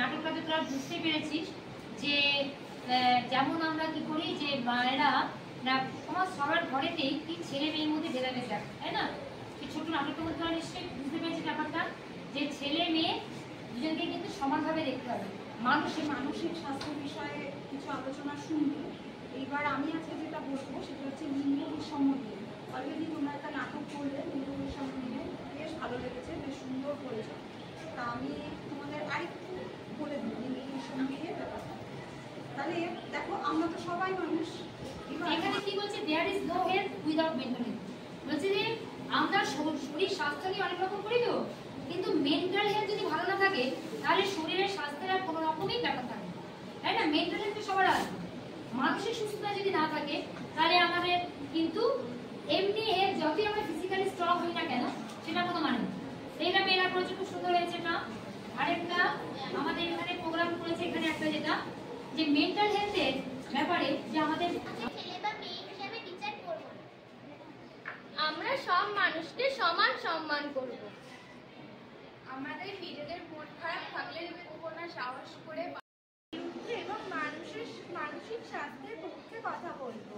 নাটকটাতে তোরা বুঝতে পেরেছিস যে যেমন আমরা কি করি যে মায়েরা না সবার ঘরেতেই কি ছেলে মেয়ের মধ্যে ভেদাভেদ থাকে, তাই না? এই ছোট নাটকটার মধ্যে তোরা নিশ্চয়ই বুঝতে পেরেছিস ব্যাপারটা, যে ছেলে মেয়ে দুজনকে কিন্তু সমানভাবে দেখতে হবে। মানসিক স্বাস্থ্য বিষয়ে কিছু আলোচনা শুনবো। এইবার আমি আজকে যেটা বলবো সেটা হচ্ছে লিঙ্গ বৈষম্য নিয়ে। অলরেডি তোমরা একটা নাটক করলে লিঙ্গ বৈষম্য নিয়ে, বেশ ভালো লেগেছে, বেশ সুন্দর করেছে। তা আমি তোমাদের আরেকটু বলে দিই লিঙ্গ বৈষম্য নিয়ে ব্যাপারটা। তাহলে দেখো, আমরা তো সবাই মানুষ। এখানে কি বলছে, there is no health without mental health. বলছে যে আমরা শরীর স্বাস্থ্য নিয়ে অনেক রকম করি তো, কিন্তু মেন্টাল হেলথ যদি ভালো না থাকে তাহলে শরীরের স্বাস্থ্যের আর কোনো রকমই ব্যাপার থাকে, তাই না? মেন্টাল হেলথ সবার আছে। মানসিক সুস্থতা যদি না থাকে তাহলে আমাদের কিন্তু এমনি যতই আমরা ফিজিক্যালি স্ট্রং হই না কেন সেটা কোনো মানে নেই। এইটা মেয়েরা করেছে, খুব সুন্দর হয়েছে না? আরেকটা আমাদের এখানে প্রোগ্রাম করেছে, এখানে একটা যেটা যে মেন্টাল হেলথের ব্যাপারে যে আমাদের ছেলে বা মেয়ে হিসেবে বিচার করব না। আমরা সব মানুষকে সমান সম্মান করব। আমাদের নিজেদের মন খারাপ থাকলে উপনা সাহস করে এবং মানুষের মানসিক স্বাস্থ্যের পক্ষে কথা বলবো।